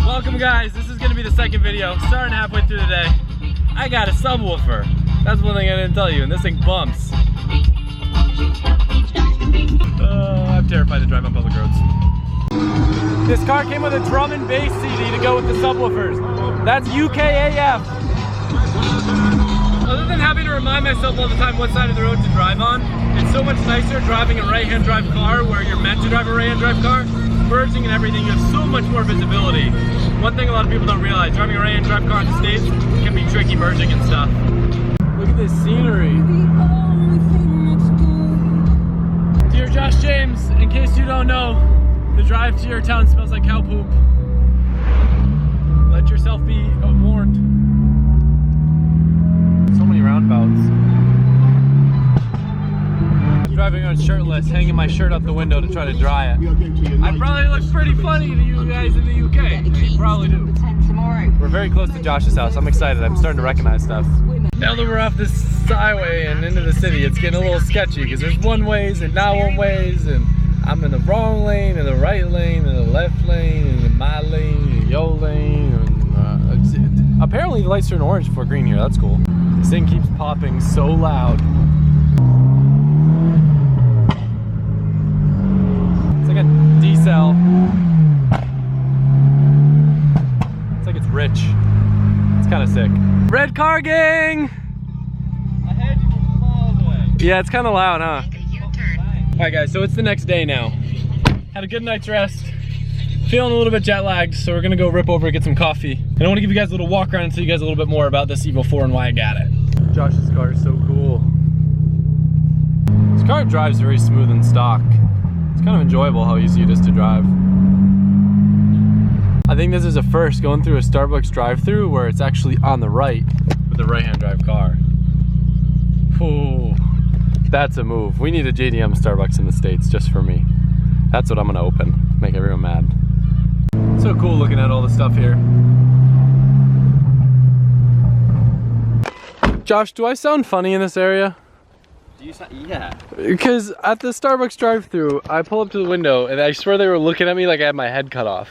Welcome guys, this is gonna be the second video, starting halfway through the day. I got a subwoofer. That's one thing I didn't tell you, and this thing bumps. I'm terrified to drive on public roads. This car came with a drum and bass CD to go with the subwoofers. That's UKAF. Other than having to remind myself all the time what side of the road to drive on, it's so much nicer driving a right-hand drive car where you're meant to drive a right-hand drive car. Merging and everything, you have so much more visibility. One thing a lot of people don't realize, driving a right-hand drive car in the States can be tricky merging and stuff. Look at this scenery. Dear Josh James, in case you don't know, the drive to your town smells like cow poop. Let yourself be warned. So many roundabouts. I'm driving on shirtless, hanging my shirt out the window to try to dry it. I probably look pretty funny to you guys in the UK. You probably do. We're very close to Josh's house. I'm excited. I'm starting to recognize stuff. Now that we're off this highway and into the city, it's getting a little sketchy because there's one ways and not one ways, and I'm in the wrong lane, and the right lane, and the left lane, and in my lane, and your lane. And, apparently the lights turn orange before green here. That's cool. This thing keeps popping so loud. It's like a decel. It's like it's rich. It's kind of sick. Red car gang! I heard you from miles away. Yeah, it's kind of loud, huh? Alright guys, so it's the next day now. Had a good night's rest. Feeling a little bit jet lagged, so we're gonna go rip over and get some coffee. And I want to give you guys a little walk around and tell you guys a little bit more about this Evo 4 and why I got it. Josh's car is so cool. This car drives very smooth and stock. It's kind of enjoyable how easy it is to drive. I think this is a first going through a Starbucks drive-thru where it's actually on the right with a right-hand drive car. Ooh, that's a move. We need a JDM Starbucks in the States just for me. That's what I'm gonna open, make everyone mad. So cool looking at all the stuff here. Josh, do I sound funny in this area? Do you sound, yeah. Because at the Starbucks drive-thru, I pull up to the window and I swear they were looking at me like I had my head cut off.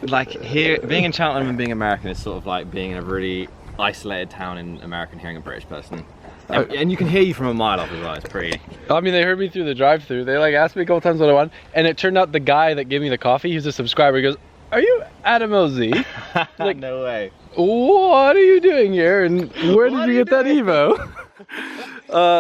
Like here, being in Cheltenham and being American is sort of like being in a really isolated town in America and hearing a British person. And you can hear you from a mile off as well, it's pretty. I mean, they heard me through the drive-thru. They like asked me a couple times what I want, and it turned out the guy that gave me the coffee, he's a subscriber, he goes, "Are you Adam LZ?" Like, no way. What are you doing here, and where did you get that Evo?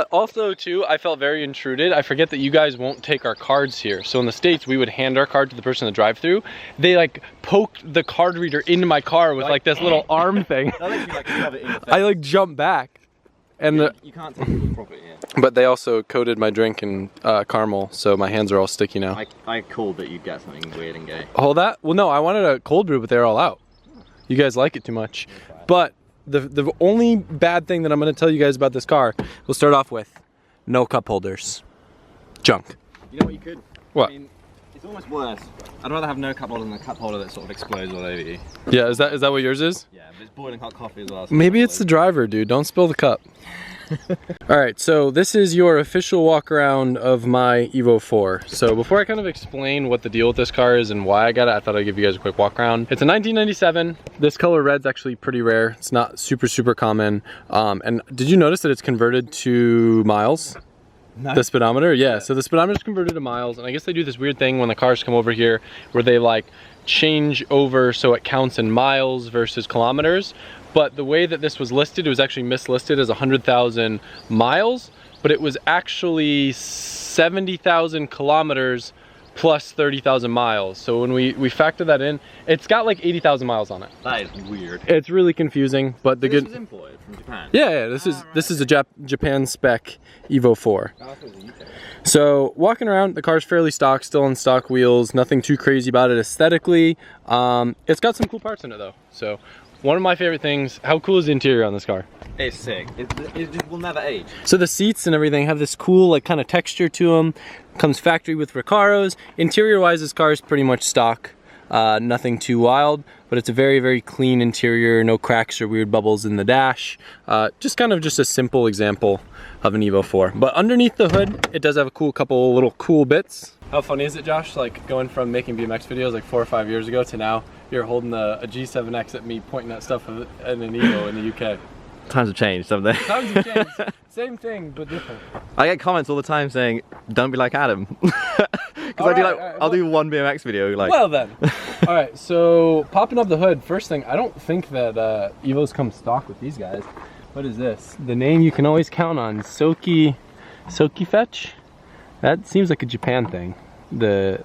Also too, I felt very intruded. I forget that you guys won't take our cards here. So in the States, we would hand our card to the person in the drive-thru. They like poked the card reader into my car with like this little arm thing. That makes you like shove it in your face. I like jumped back. And you can't take people's property here. But they also coated my drink in caramel, so my hands are all sticky now. I called that you'd get something weird and gay. Hold that? Well, no, I wanted a cold brew, but they're all out. You guys like it too much. But the only bad thing that I'm going to tell you guys about this car, we'll start off with no cup holders. Junk. You know what you could? What? I mean, it's almost worse. I'd rather have no cup holder than a cup holder that sort of explodes all over you. Yeah, is that what yours is? Yeah, but it's boiling hot coffee as well. So maybe it's the driver, dude. Don't spill the cup. Alright, so this is your official walk around of my Evo 4. So before I kind of explain what the deal with this car is and why I got it, I thought I'd give you guys a quick walk around. It's a 1997. This color red's actually pretty rare. It's not super common. And did you notice that it's converted to miles? No. The speedometer? Yeah, so the speedometer's converted to miles, and I guess they do this weird thing when the cars come over here where they like change over so it counts in miles versus kilometers. But the way that this was listed, it was actually mislisted as 100,000 miles, but it was actually 70,000 kilometers plus 30,000 miles. So when we factor that in, it's got like 80,000 miles on it. That is weird. It's really confusing, but the this good. Was imported from Japan. Yeah, this is a Japan spec Evo 4. Oh, I thought it was UK. So walking around, the car's fairly stock, still on stock wheels, nothing too crazy about it aesthetically. It's got some cool parts in it though. So one of my favorite things, how cool is the interior on this car? It's sick. It will never age. So the seats and everything have this cool like kind of texture to them. Comes factory with Recaros. Interior wise, this car is pretty much stock. Nothing too wild, but it's a very clean interior, no cracks or weird bubbles in the dash. Just a simple example of an Evo 4. But underneath the hood, it does have a couple little cool bits. How funny is it, Josh? Like going from making BMX videos like 4 or 5 years ago to now You're holding a G7X at me, pointing at stuff in an Evo in the UK. Times have changed, haven't they? Times have changed. Same thing, but different. I get comments all the time saying, "Don't be like Adam," because I'll do one BMX video like. Well then. All right, so popping up the hood. First thing, I don't think that Evos come stock with these guys. What is this? The name you can always count on, Soki Fetch. That seems like a Japan thing. The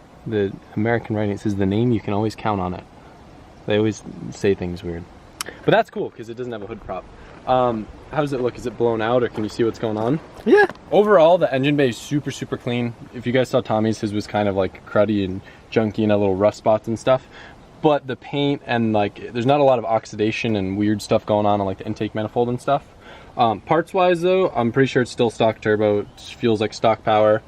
American writing, it says the name you can always count on it. They always say things weird, but that's cool because it doesn't have a hood prop. How does it look? Is it blown out, or can you see what's going on? Yeah. Overall, the engine bay is super clean. If you guys saw Tommy's, his was kind of like cruddy and junky and had little rust spots and stuff. But the paint and like, there's not a lot of oxidation and weird stuff going on like the intake manifold and stuff. Parts wise though, I'm pretty sure it's still stock turbo. It feels like stock power.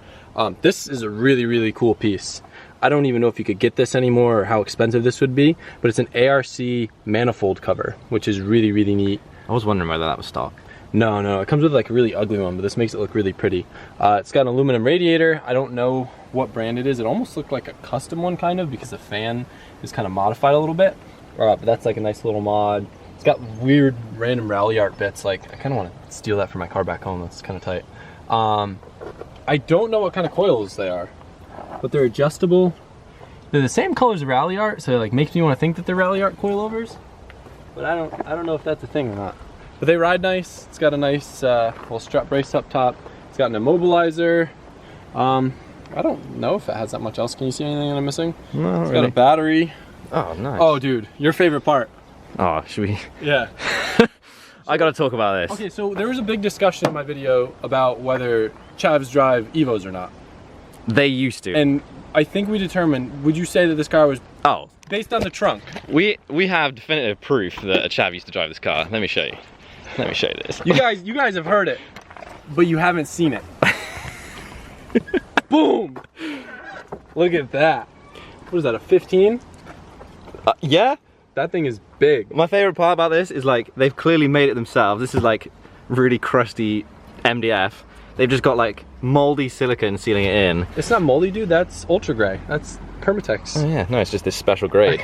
This is a really cool piece. I don't even know if you could get this anymore or how expensive this would be, but it's an ARC manifold cover, which is really neat. I was wondering whether that was stock. No, it comes with like a really ugly one, but this makes it look really pretty. It's got an aluminum radiator. I don't know what brand it is. It almost looked like a custom one kind of, because the fan is kind of modified a little bit. But that's like a nice little mod. It's got weird random rally art bits. Like, I kind of want to steal that for my car back home. That's kind of tight. I don't know what kind of coils they are, but they're adjustable. They're the same color as rally art, so it like makes me want to think that they're rally art coilovers. But I don't know if that's a thing or not. But they ride nice. It's got a nice little strut brace up top. It's got an immobilizer. I don't know if it has that much else. Can you see anything that I'm missing? No, it's got a battery. Oh, nice. Oh, dude, your favorite part. Oh, should we? Yeah. I gotta talk about this. Okay, so there was a big discussion in my video about whether Chavs drive Evos or not. They used to. And I think we determined, would you say that this car was based on the trunk? We have definitive proof that a Chav used to drive this car. Let me show you. Let me show you this. You guys have heard it, but you haven't seen it. Boom! Look at that. What is that, a 15? Yeah. That thing is big. My favorite part about this is like, they've clearly made it themselves. This is like really crusty MDF. They've just got like moldy silicone sealing it in. It's not moldy, dude. That's ultra gray. That's Permatex. Oh yeah, no, it's just this special grade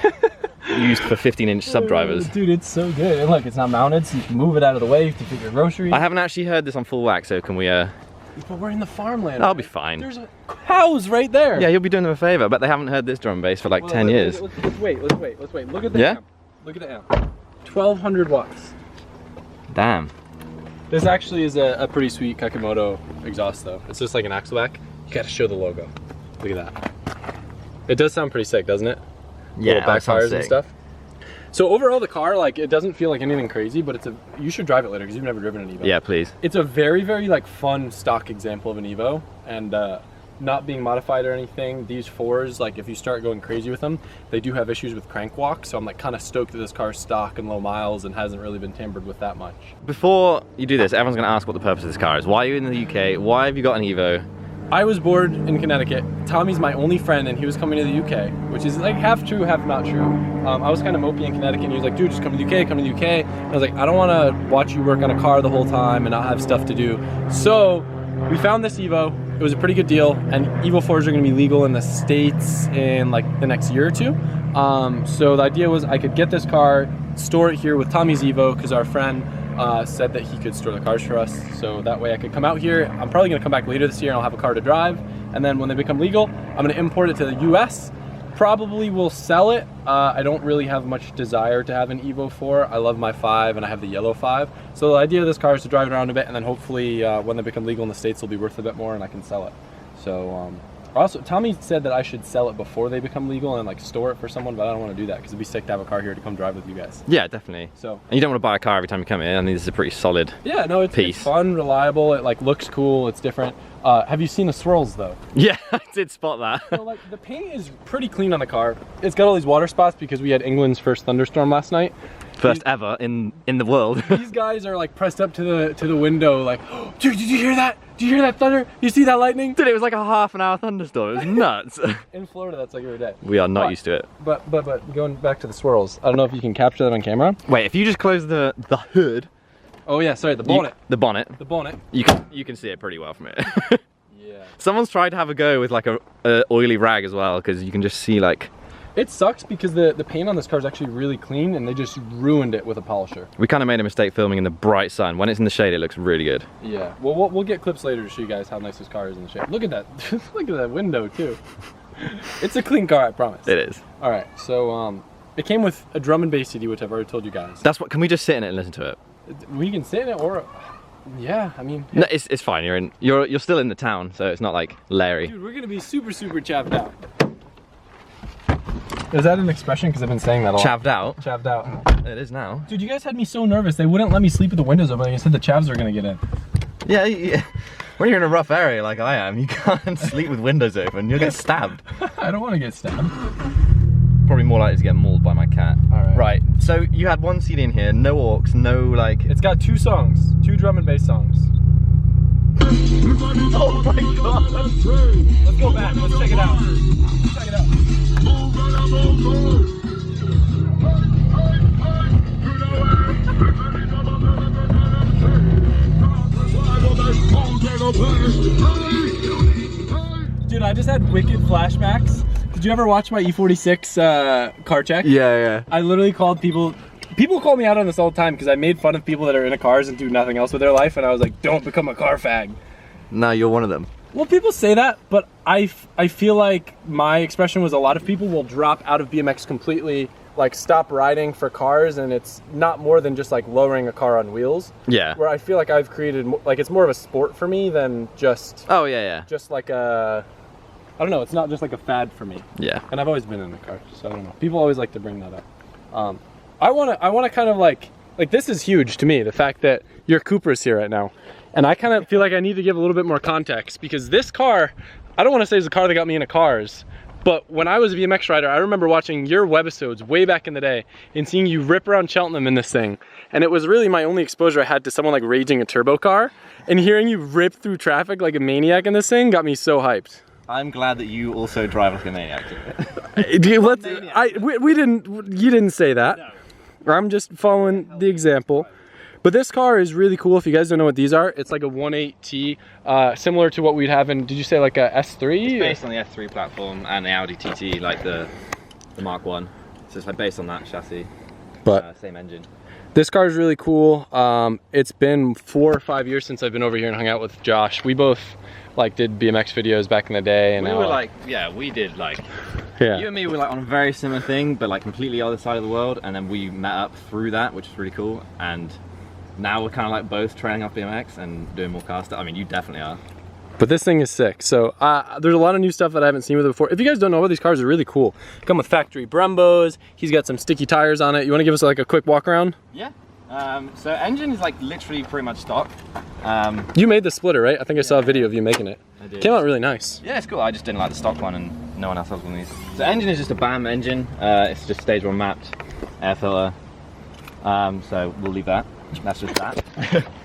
used for 15-inch sub drivers. Dude, it's so good. And look, it's not mounted, so you can move it out of the way to fit your groceries. I haven't actually heard this on full wax, so can we But we're in the farmland. I'll be fine. There's cows right there. Yeah, you'll be doing them a favor, but they haven't heard this drum bass for like 10 years. Let's wait. Look at the amp. Look at the amp. 1200 watts. Damn. This actually is a pretty sweet Kakamoto exhaust though. It's just like an Axleback. You gotta show the logo. Look at that. It does sound pretty sick, doesn't it? Yeah, backfires and stuff. So overall the car, like, it doesn't feel like anything crazy, but you should drive it later because you've never driven an Evo. Yeah, please. It's a very like fun stock example of an Evo, and not being modified or anything. These fours, like if you start going crazy with them, they do have issues with crank walk, so I'm like kind of stoked that this car's stock and low miles and hasn't really been tampered with that much. Before you do this, everyone's gonna ask what the purpose of this car is. Why are you in the UK? Why have you got an Evo? I was bored in Connecticut. Tommy's my only friend and he was coming to the UK, which is like half true, half not true. I was kind of mopey in Connecticut and he was like, dude, just come to the UK, come to the UK. And I was like, I don't want to watch you work on a car the whole time and not have stuff to do. So we found this Evo. It was a pretty good deal, and Evo 4s are gonna be legal in the States in like the next year or two. So the idea was I could get this car, store it here with Tommy's Evo, because our friend said that he could store the cars for us. So that way I could come out here. I'm probably gonna come back later this year and I'll have a car to drive. And then when they become legal, I'm gonna import it to the US. Probably will sell it. I don't really have much desire to have an Evo 4. I love my 5 and I have the yellow 5. So the idea of this car is to drive it around a bit, and then hopefully when they become legal in the States, it'll be worth a bit more and I can sell it. So also, Tommy said that I should sell it before they become legal and like store it for someone, but I don't want to do that because it'd be sick to have a car here to come drive with you guys. Yeah, definitely. So, and you don't want to buy a car every time you come in. I mean, this is a pretty solid piece. It's fun, reliable. It like looks cool. It's different. Have you seen the swirls though? Yeah, I did spot that. So like the paint is pretty clean on the car. It's got all these water spots because we had England's first thunderstorm last night. First ever in the world. These guys are like pressed up to the window like, oh, dude, did you hear that? Did you hear that thunder? You see that lightning? Dude, it was like a half-an-hour thunderstorm. It was nuts. In Florida, that's like every day. We are not used to it. But going back to the swirls, I don't know if you can capture that on camera. Wait, if you just close the hood. Oh yeah, sorry, the bonnet. The bonnet. The bonnet. You can see it pretty well from it. Yeah. Someone's tried to have a go with like a oily rag as well, because you can just see like It sucks because the paint on this car is actually really clean and they just ruined it with a polisher. We kind of made a mistake filming in the bright sun. When it's in the shade, it looks really good. Yeah, well, we'll get clips later to show you guys how nice this car is in the shade. Look at that. Look at that window too. It's a clean car, I promise. It is. All right, so it came with a drum and bass CD, which I've already told you guys. That's what. Can we just sit in it and listen to it? We can sit in it, or yeah, I mean. No, it's fine. You're still in the town, so it's not like Larry. Dude, we're gonna be super chapped out. Is that an expression? Because I've been saying that a lot. Chavved out? Chavved out. It is now. Dude, you guys had me so nervous. They wouldn't let me sleep with the windows open. They said the chavs are gonna get in. Yeah. When you're in a rough area like I am, you can't sleep with windows open. You'll get stabbed. I don't want to get stabbed. Probably more likely to get mauled by my cat. All right. Right. So you had one CD in here, no aux, no like. It's got 2 songs, 2 drum and bass songs. Oh my god! Let's go back. Let's check it out. Check it out. Dude, I just had wicked flashbacks. Did you ever watch my E46 car check? Yeah. I literally called people call me out on this all the time because I made fun of people that are into cars and do nothing else with their life, and I was like, don't become a car fag. Now you're one of them. Well, people say that, but I feel like my expression was a lot of people will drop out of BMX completely, like stop riding for cars, and it's not more than just like lowering a car on wheels. Yeah. Where I feel like I've created, like it's more of a sport for me than just... Oh, yeah. Just like a... I don't know, it's not just like a fad for me. Yeah. And I've always been in a car, so I don't know. People always like to bring that up. I wanna kind of like this is huge to me, the fact that your Cupra's here right now. And I kind of feel like I need to give a little bit more context because this car, I don't want to say it's the car that got me into cars, but when I was a BMX rider, I remember watching your webisodes way back in the day and seeing you rip around Cheltenham in this thing. And it was really my only exposure I had to someone like raging a turbo car, and hearing you rip through traffic like a maniac in this thing got me so hyped. I'm glad that you also drive like a maniac. You didn't say that. No. I'm just following the example. But this car is really cool. If you guys don't know what these are, it's like a 1.8T, similar to what we'd have in, did you say like a S3? It's based on the S3 platform and the Audi TT, like the Mark 1. So it's like based on that chassis, but same engine. This car is really cool. It's been 4 or 5 years since I've been over here and hung out with Josh. We both like did BMX videos back in the day. And we were like, we did like, you and me were like on a very similar thing, but like completely other side of the world. And then we met up through that, which is really cool. And now we're kind of like both training off BMX and doing more car stuff. I mean, you definitely are. But this thing is sick. So there's a lot of new stuff that I haven't seen with it before. If you guys don't know, these cars are really cool. Come with factory Brembos. He's got some sticky tires on it. You want to give us like a quick walk around? Yeah. So engine is like literally pretty much stock. You made the splitter, right? I think I saw a video of you making it. I did. Came out really nice. Yeah, it's cool. I just didn't like the stock one, and no one else has one of these. So engine is just a BAM engine. It's just stage 1 mapped, air filter. So we'll leave that. That's just that.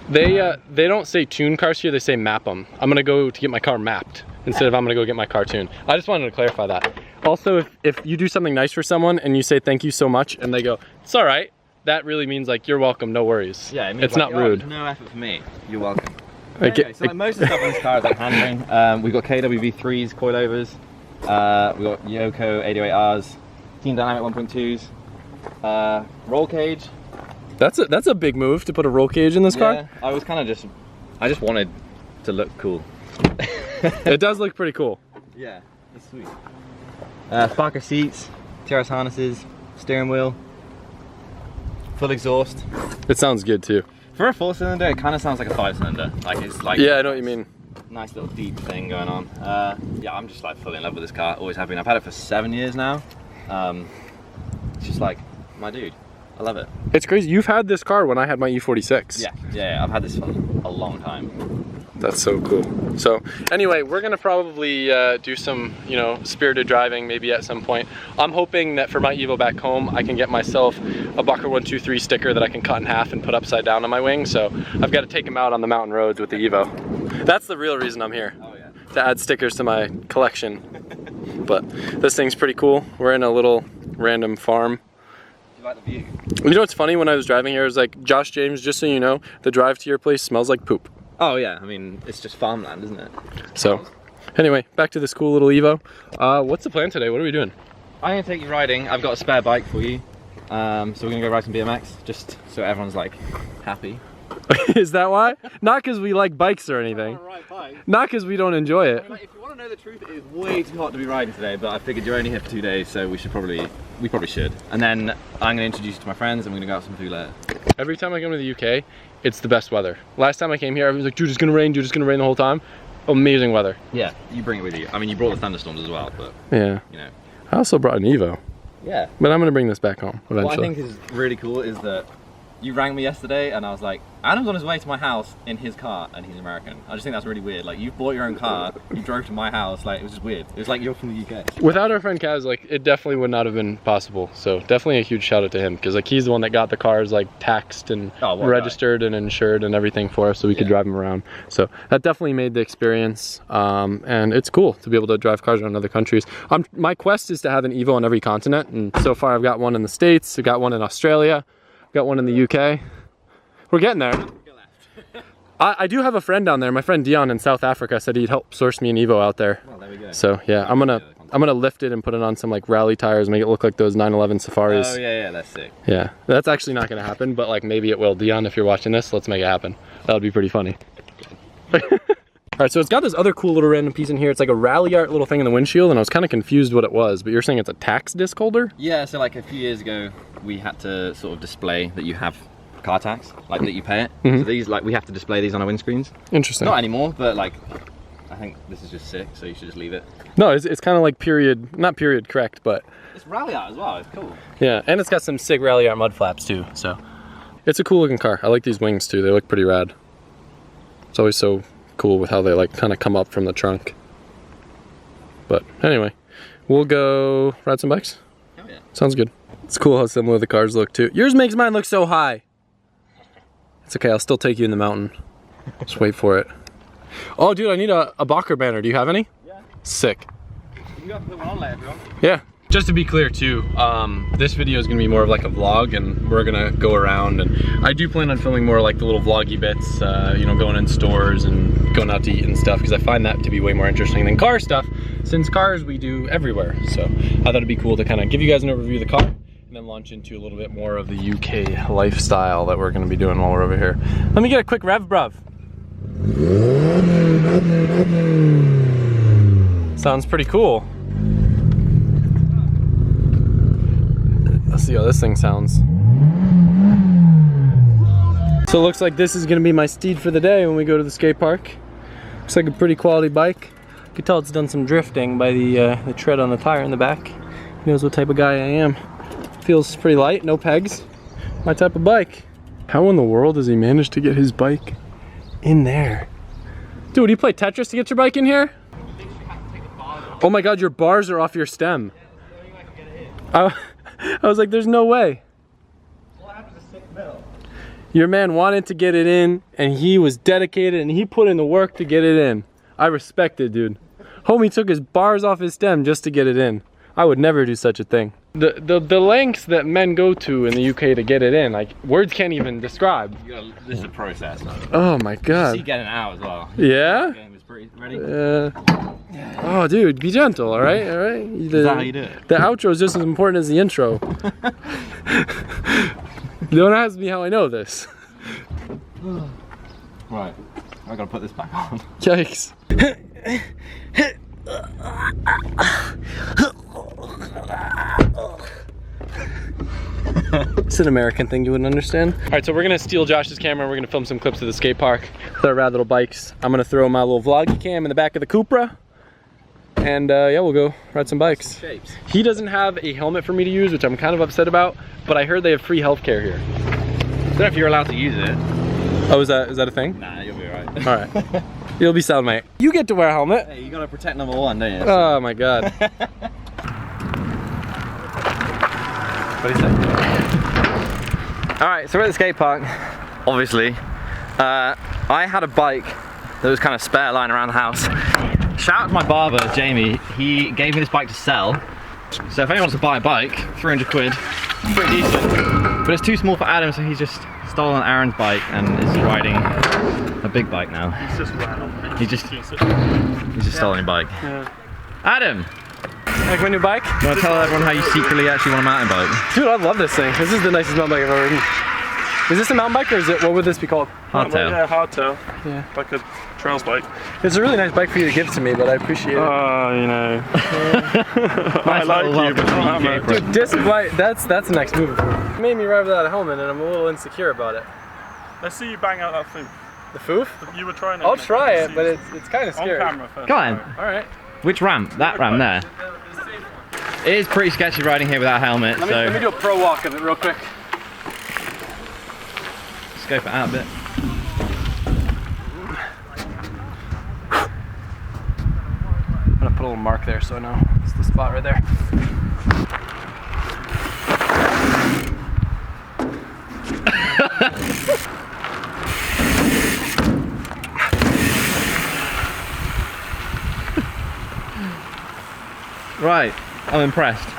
They don't say tune cars here, they say map them. I'm gonna go to get my car mapped instead of I'm gonna go get my car tuned. I just wanted to clarify that. Also, if you do something nice for someone and you say thank you so much and they go, it's all right, that really means like, you're welcome, no worries. Yeah, it means it's like, not rude. No effort for me, you're welcome. Okay, so like most of the stuff on this car is like handling. We've got KWV3s, coilovers. We've got Yoko 808Rs, Team Dynamic 1.2s, roll cage. That's a big move to put a roll cage in this car. Yeah, I was kind of I just wanted to look cool. It does look pretty cool. Yeah, it's sweet. Sparker seats, TRS harnesses, steering wheel, full exhaust. It sounds good too. For a 4-cylinder, it kind of sounds like a 5-cylinder. Like it's like, yeah, I know what you mean. Nice little deep thing going on. Yeah, I'm just like fully in love with this car. Always have been. I've had it for 7 years now. It's just like my dude. I love it. It's crazy. You've had this car when I had my E46. Yeah, I've had this for a long time. That's so cool. So anyway, we're gonna probably do some, spirited driving maybe at some point. I'm hoping that for my Evo back home, I can get myself a Bucker 123 sticker that I can cut in half and put upside down on my wing. So I've got to take him out on the mountain roads with the Evo. That's the real reason I'm here. Oh, yeah. To add stickers to my collection. But this thing's pretty cool. We're in a little random farm. Like the view. You know what's funny? When I was driving here, it was like, Josh James, just so you know, the drive to your place smells like poop. Oh yeah, I mean, it's just farmland, isn't it? So, anyway, back to this cool little Evo. What's the plan today? What are we doing? I'm gonna take you riding. I've got a spare bike for you. So we're gonna go ride some BMX, just so everyone's like happy. Is that why? Not because we like bikes or anything. Not because we don't enjoy it. I mean, like, if you want to know the truth, it is way too hot to be riding today, but I figured you're only here for 2 days, so we probably should. And then I'm gonna introduce you to my friends and we're gonna go out some food later. Every time I come to the UK, it's the best weather. Last time I came here, everyone's like, dude, it's gonna rain the whole time. Amazing weather. Yeah, you bring it with you. I mean, you brought the thunderstorms as well, but yeah, you know. I also brought an Evo. Yeah. But I'm gonna bring this back home eventually. What I think is really cool is that you rang me yesterday and I was like, Adam's on his way to my house in his car and he's American. I just think that's really weird. Like, you bought your own car, you drove to my house, like, it was just weird. It was like you're from the UK. Without our friend Kaz, like, it definitely would not have been possible. So definitely a huge shout out to him, because like he's the one that got the cars like taxed and registered and insured and everything for us so we could drive them around. So that definitely made the experience, and it's cool to be able to drive cars around other countries. My quest is to have an Evo on every continent, and so far I've got one in the States, I've got one in Australia, I've got one in the UK. We're getting there. I do have a friend down there. My friend Dion in South Africa said he'd help source me an Evo out there. Well, there we go. So yeah, I'm gonna lift it and put it on some like rally tires, make it look like those 911 Safaris. Oh yeah, that's sick. Yeah, that's actually not gonna happen, but like maybe it will. Dion, if you're watching this, let's make it happen. That would be pretty funny. All right, so it's got this other cool little random piece in here. It's like a rally art little thing in the windshield, and I was kind of confused what it was, but you're saying it's a tax disc holder? Yeah, so like a few years ago, we had to sort of display that you have car tax, like that you pay it. So these, like, we have to display these on our windscreens. Interesting. Not anymore, but like, I think this is just sick, so you should just leave it. No, it's kind of like not period correct, but it's rally art as well. It's cool. Yeah, and it's got some sick rally art mud flaps too. So it's a cool looking car. I like these wings too. They look pretty rad. It's always so cool with how they like kind of come up from the trunk. But anyway, we'll go ride some bikes. Oh yeah. Sounds good. It's cool how similar the cars look too. Yours makes mine look so high. It's okay, I'll still take you in the mountain. Just wait for it. Oh dude, I need a Bocker banner. Do you have any? Yeah. Sick. You got to put one on later if you want. Yeah. Just to be clear too, this video is gonna be more of like a vlog, and we're gonna go around, and I do plan on filming more like the little vloggy bits, you know, going in stores and going out to eat and stuff, because I find that to be way more interesting than car stuff, since cars we do everywhere. So I thought it'd be cool to kind of give you guys an overview of the car, and then launch into a little bit more of the UK lifestyle that we're gonna be doing while we're over here. Let me get a quick rev bruv. Sounds pretty cool. Let's see how this thing sounds. So it looks like this is gonna be my steed for the day when we go to the skate park. Looks like a pretty quality bike. You can tell it's done some drifting by the tread on the tire in the back. He knows what type of guy I am. Feels pretty light, no pegs. My type of bike. How in the world does he manage to get his bike in there? Dude, do you play Tetris to get your bike in here? Oh my god, your bars are off your stem. I was like, there's no way. Your man wanted to get it in, and he was dedicated, and he put in the work to get it in. I respect it, dude. Homie took his bars off his stem just to get it in. I would never do such a thing. The lengths that men go to in the UK to get it in, like, words can't even describe. This is a process. Oh my god. You see getting out as well. Yeah? Ready? Oh, dude, be gentle, all right? All right? Is that how you do it? The outro is just as important as the intro. Don't ask me how I know this. Right, I gotta put this back on. Yikes. It's an American thing you wouldn't understand. All right, so we're gonna steal Josh's camera and we're gonna film some clips of the skate park with our rad little bikes. I'm gonna throw my little vloggy cam in the back of the Cupra, and yeah, we'll go ride some bikes. He doesn't have a helmet for me to use, which I'm kind of upset about, but I heard they have free healthcare here. I don't know if you're allowed to use it. Oh, is that a thing? Nah, you'll be alright. All right. You'll be sound, mate. You get to wear a helmet. Hey, you gotta protect number one, don't you? Oh my god. What do you say? Alright, so we're at the skate park, obviously. I had a bike that was kind of spare lying around the house. Shout out to my barber, Jamie. He gave me this bike to sell. So if anyone wants to buy a bike, 300 quid, pretty decent. But it's too small for Adam, so he's just stolen Aaron's bike and is riding a big bike now. He's just random. He's just stolen a bike. Yeah. Adam! Like my new bike? You want to tell everyone how you secretly actually want a mountain bike? Dude, I love this thing. This is the nicest mountain bike I've ever ridden. Is this a mountain bike or is it, what would this be called? Hardtail. Yeah, hardtail. Yeah. Like a trails bike. It's a really nice bike for you to give to me, but I appreciate it. Oh, you know. I like you, but not that much. Dude, disc bike, that's the next move. You made me ride without a helmet and I'm a little insecure about it. Let's see you bang out that thing. The foof? You were trying to. I'll try it, but it's kind of scary. On camera first. Go on. Alright. Which ramp? That ramp there. It is pretty sketchy riding here without a helmet, Let me do a pro walk of it real quick. Scope it out a bit. I'm gonna put a little mark there so I know it's the spot right there. Right, I'm impressed.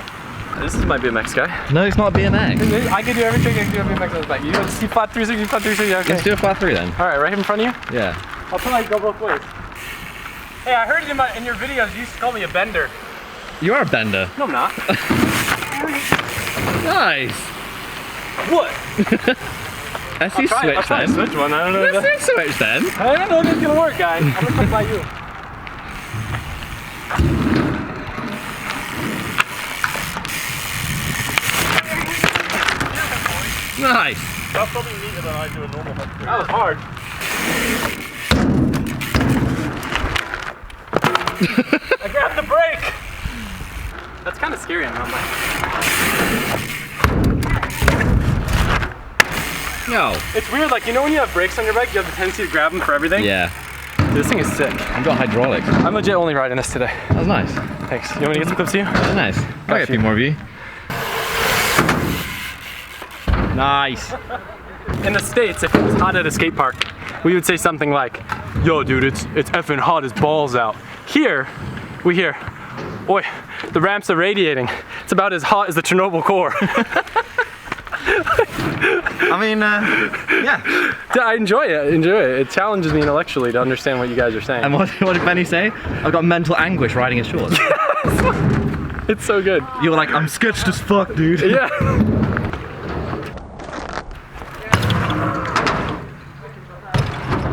This is my BMX guy. No, it's not a BMX. I can do everything I can do a BMX on this bike. You want to see flat 360, flat 360, okay. Let's do a flat 3 then. Alright, right in front of you? Yeah. I'll probably go both ways. Hey, I heard in your videos you used to call me a bender. You are a bender. No, I'm not. Nice. What? Let's do switch then. Switch one. I don't know. Let's do switch then. I don't know if it's gonna work, guys. I'm gonna play by you. Nice. That's probably neater than I do a normal bike. That was hard. I grabbed the brake. That's kind of scary on my bike. No. It's weird, like, you know when you have brakes on your bike, you have the tendency to grab them for everything? Yeah. This thing is sick. I've got hydraulics. I'm legit only riding this today. That was nice. Thanks. You want me to get some clips to you? Nice. I'll get a few more of you. Nice. In the States, if it was hot at a skate park, we would say something like, yo dude, it's effing hot as balls out. Here, we hear, oi, the ramps are radiating. It's about as hot as the Chernobyl core. I mean, yeah. I enjoy it, It challenges me intellectually to understand what you guys are saying. And what did Benny say? I've got mental anguish riding his shorts. It's so good. You were like, I'm sketched as fuck, dude. Yeah.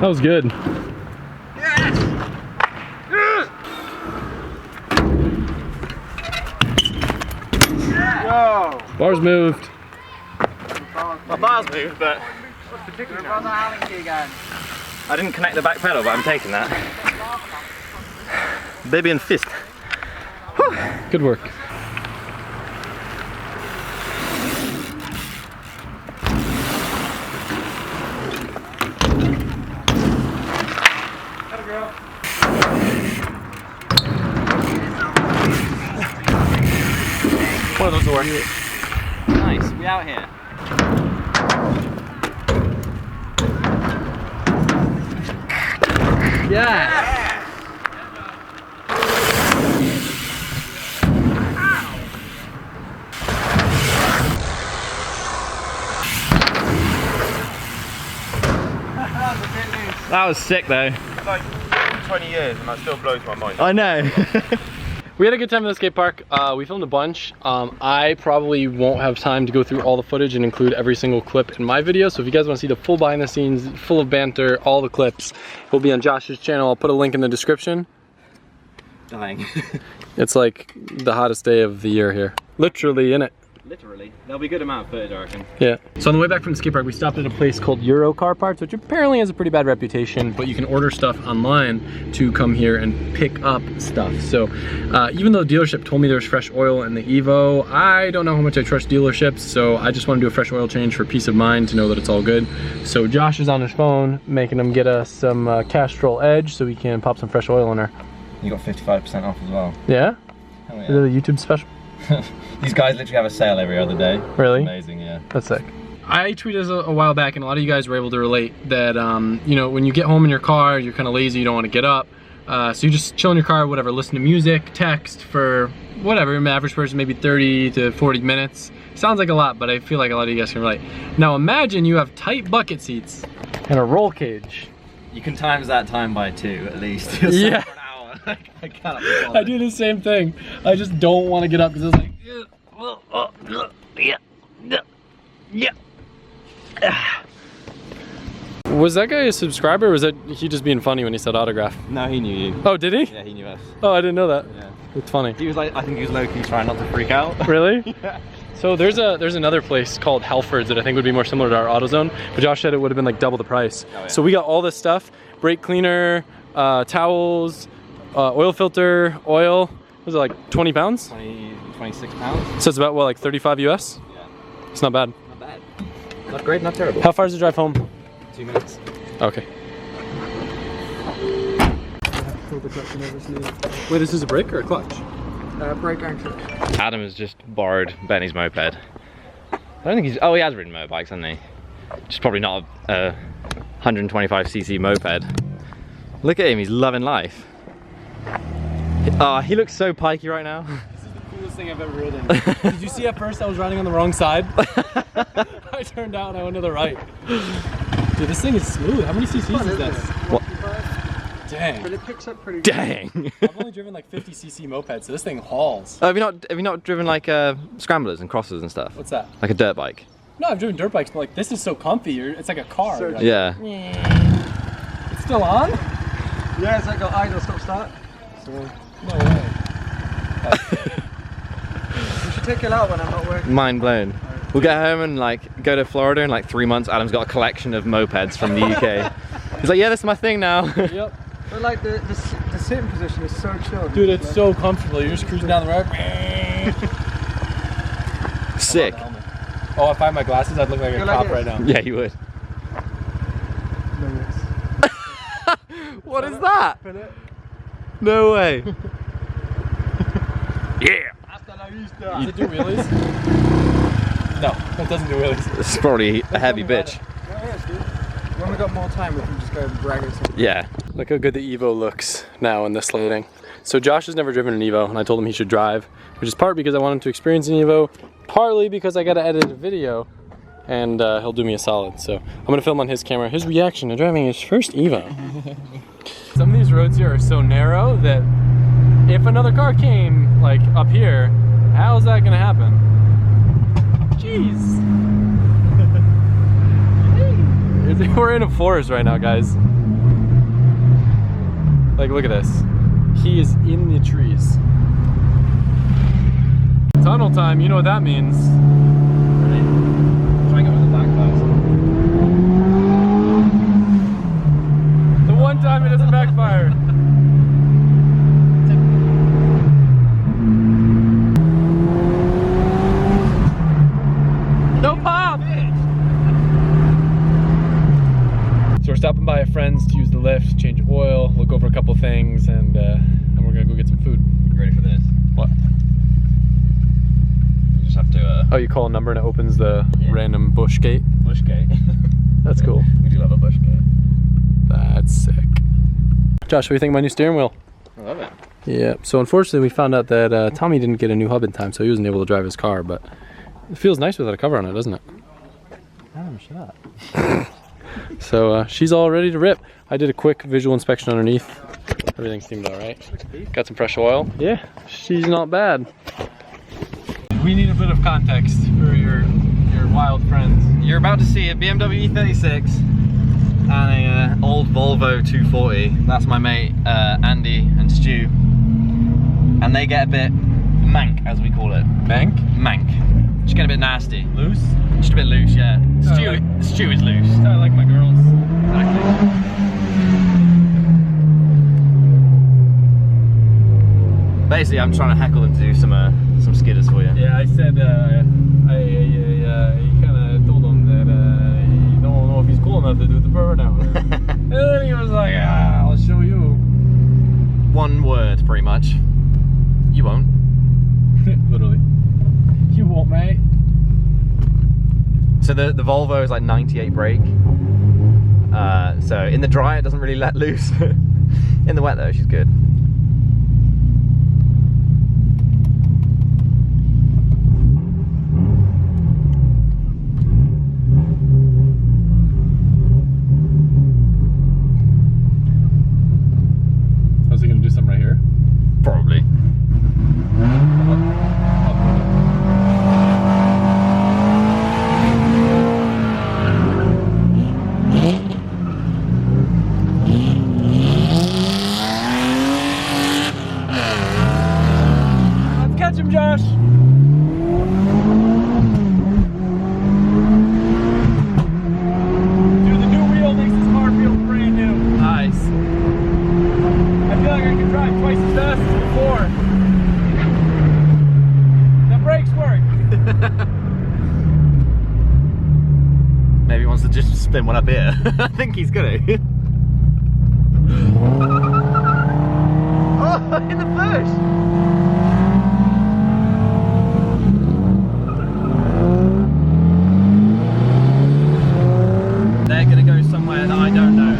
That was good. Yes! Yes! Yo! Bars moved. My bars moved, but I didn't connect the back pedal, but I'm taking that. Baby and fist. Whew. Good work. One of those will work. Nice, we out here. Yeah. That was sick though. It's like 20 years and that still blows my mind. I know. We had a good time at the skate park. We filmed a bunch. I probably won't have time to go through all the footage and include every single clip in my video. So if you guys want to see the full behind the scenes, full of banter, all the clips, will be on Josh's channel. I'll put a link in the description. Dying. It's like the hottest day of the year here. Literally, innit? Literally. There'll be a good amount of footage, I reckon. Yeah. So on the way back from the skate park, we stopped at a place called Euro Car Parts, which apparently has a pretty bad reputation, but you can order stuff online to come here and pick up stuff. So even though the dealership told me there's fresh oil in the Evo, I don't know how much I trust dealerships, so I just want to do a fresh oil change for peace of mind to know that it's all good. So Josh is on his phone, making him get us some Castrol Edge so we can pop some fresh oil in her. You got 55% off as well. Yeah? Hell yeah. Is it a YouTube special? These guys literally have a sale every other day. Really? Amazing, yeah. That's sick. I tweeted a while back, and a lot of you guys were able to relate that, you know, when you get home in your car, you're kind of lazy, you don't want to get up. So you just chill in your car, whatever, listen to music, text for whatever, an average person, maybe 30 to 40 minutes. Sounds like a lot, but I feel like a lot of you guys can relate. Now imagine you have tight bucket seats and a roll cage. You can times that time by 2 at least. Yeah. I cannot be bothered. I do the same thing. I just don't want to get up because it's like, Was that guy a subscriber or was that he just being funny when he said autograph? No, he knew you. Oh, did he? Yeah, he knew us. Oh, I didn't know that. Yeah. It's funny. He was like, I think he was low-key trying not to freak out. Really? Yeah. So there's another place called Halford's that I think would be more similar to our AutoZone, but Josh said it would have been like double the price. Oh, yeah. So we got all this stuff, brake cleaner, towels, oil filter, oil. Was it like 20 pounds? 26 pounds. So it's about what, like 35 US? Yeah. It's not bad. Not bad. Not great, not terrible. How far is the drive home? 2 minutes. Okay. Wait, this is a brake or a clutch? Brake and clutch. Adam has just borrowed Benny's moped. I don't think he's, oh, he has ridden motorbikes, hasn't he? Just probably not a 125cc moped. Look at him, he's loving life. Oh, he looks so pikey right now. This is the coolest thing I've ever ridden. Did you see at first I was riding on the wrong side? I turned out and I went to the right. Dude, this thing is smooth. How many cc's is this? What? Dang. But it picks up pretty good. Dang! I've only driven like 50cc mopeds, so this thing hauls. Oh, have you not driven like scramblers and crosses and stuff? What's that? Like a dirt bike? No, I've driven dirt bikes, but like this is so comfy. It's like a car. So- Like, Yeah. It's still on? Yeah, it's like got idle stop start. So No way. we should take it out when I'm not working. Mind blown. We'll get home and like go to Florida in like 3 months. Adam's got a collection of mopeds from the UK. He's like, yeah, that's my thing now. Yep. But like the sitting position is so chill. Dude, it's so comfortable. You're just cruising down the road. Sick. Oh, if I had my glasses, I'd look like a You're like cop this. right now. Yeah, you would. What is that? No way. Yeah. Does it do wheelies? No, it doesn't do wheelies. It's probably a heavy bitch. When we got more time, we can just go and brag it. Yeah. Look how good the Evo looks now in this lighting. So Josh has never driven an Evo, and I told him he should drive, which is part because I want him to experience an Evo, partly because I gotta edit a video, and he'll do me a solid. So I'm gonna film on his camera his reaction to driving his first Evo. Some of these roads here are so narrow that if another car came like up here, how's that gonna happen? Jeez. We're in a forest right now, guys. Like, look at this. He is in the trees. Tunnel time, you know what that means. Try and go with the back first. The one time it doesn't backfire. No pop! So we're stopping by a friend's to use the lift, change oil, look over a couple things, and then we're gonna go get some food. You ready for this? What? You just have to Oh, you call a number and it opens the random bush gate? bush gate. That's cool. We do love a bush gate. That's sick. Josh, what do you think of my new steering wheel? I love it. Yeah, so unfortunately we found out that Tommy didn't get a new hub in time, so he wasn't able to drive his car, but it feels nice without a cover on it, doesn't it? Adam, shut up. So she's all ready to rip. I did a quick visual inspection underneath. Everything seemed all right. Got some fresh oil. Yeah, she's not bad. We need a bit of context for your wild friends. You're about to see a BMW E36 and a old Volvo 240. That's my mate Andy and Stu. And they get a bit mank, as we call it. Bank? Mank. Just get a bit nasty. Loose? Just a bit loose, yeah. Oh, Stu is loose. I like my girls. Exactly. Basically, I'm trying to heckle them to do some skidders for you. Yeah, I said, I kind of told him that he don't know if he's cool enough to do the burnout. And then he was like, I'll show you. One word, pretty much. You won't. Literally. You won't, mate. So the Volvo is like 98 brake. So in the dry, it doesn't really let loose. In the wet though, she's good. Was he gonna do something right here? Maybe he wants to just spin one up here. I think he's gonna. Oh, in the bush! They're gonna go somewhere that I don't know.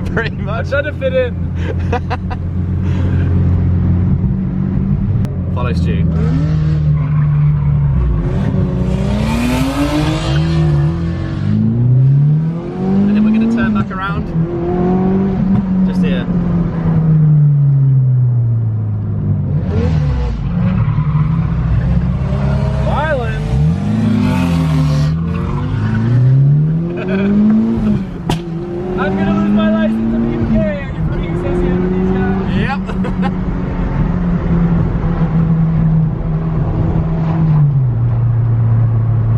Pretty much. I'm trying to fit in. Follow Stu. And then we're going to turn back around. Just here. Violent. I'm gonna lose my license in the UK. I get pretty associated with these guys. Yep.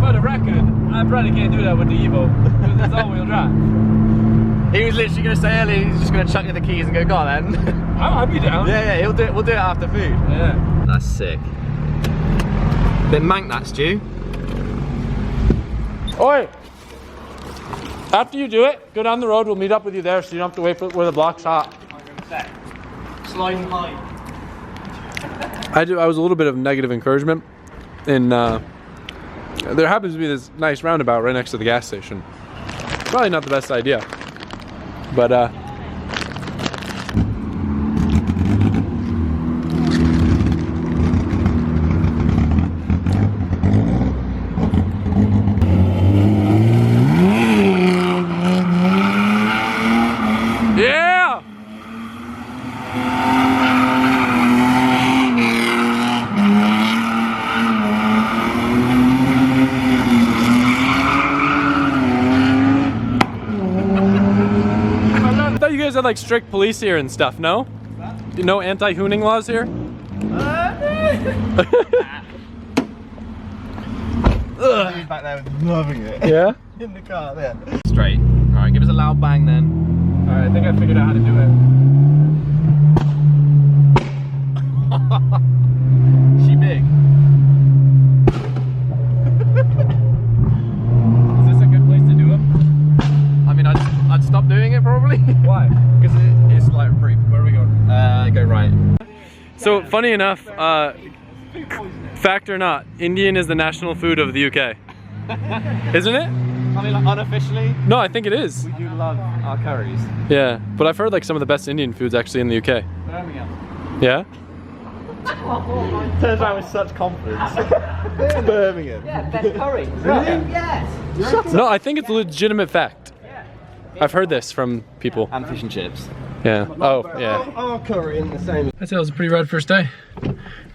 For the record, I probably can't do that with the Evo because it's all-wheel drive. He was literally going to say earlier he's just going to chuck you the keys and go, go on then. I'll be down. Yeah, he'll do it. We'll do it after food. Yeah. That's sick. Bit mank that, Stu. Oi! After you do it, go down the road. We'll meet up with you there, so you don't have to wait for where the block's hot. Sliding line. I was a little bit of negative encouragement, and there happens to be this nice roundabout right next to the gas station. Probably not the best idea, but yeah! I thought you guys had like strict police here and stuff, no? No anti-hooning laws here? Dude back there was loving it. Yeah? In the car there. Straight. Alright, give us a loud bang then. Alright, I think I figured out how to do it. She big. Is this a good place to do it? I mean, I'd stop doing it probably. Why? Because it's like pretty. Where are we going? Go right. So, funny enough, fact or not, Indian is the national food of the UK. Isn't it? I mean, like, unofficially, No, I think it is. we do love our curries. Yeah, but I've heard like some of the best Indian foods actually in the UK. Birmingham. Yeah? Turns out with such confidence. Birmingham. Yeah, best curry. Really? Yes. No, I think it's a legitimate fact. I've heard this from people. And fish and chips. Yeah. Oh, yeah. Our curry in the same. I'd say it was a pretty rad first day.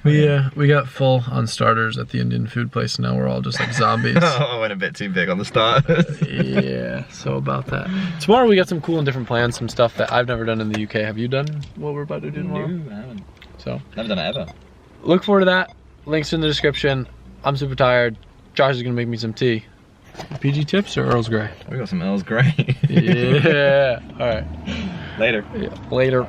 We got full on starters at the Indian food place, and now we're all just like zombies. I went a bit too big on the start. Yeah, so about that. Tomorrow we got some cool and different plans, some stuff that I've never done in the UK. Have you done what we're about to do tomorrow? No, I haven't. So, Never done it ever. look forward to that. Links in the description. I'm super tired. Josh is gonna make me some tea. PG tips or Earl's Grey? We got some Earl's Grey. Yeah. All right. Later. Yeah. Later.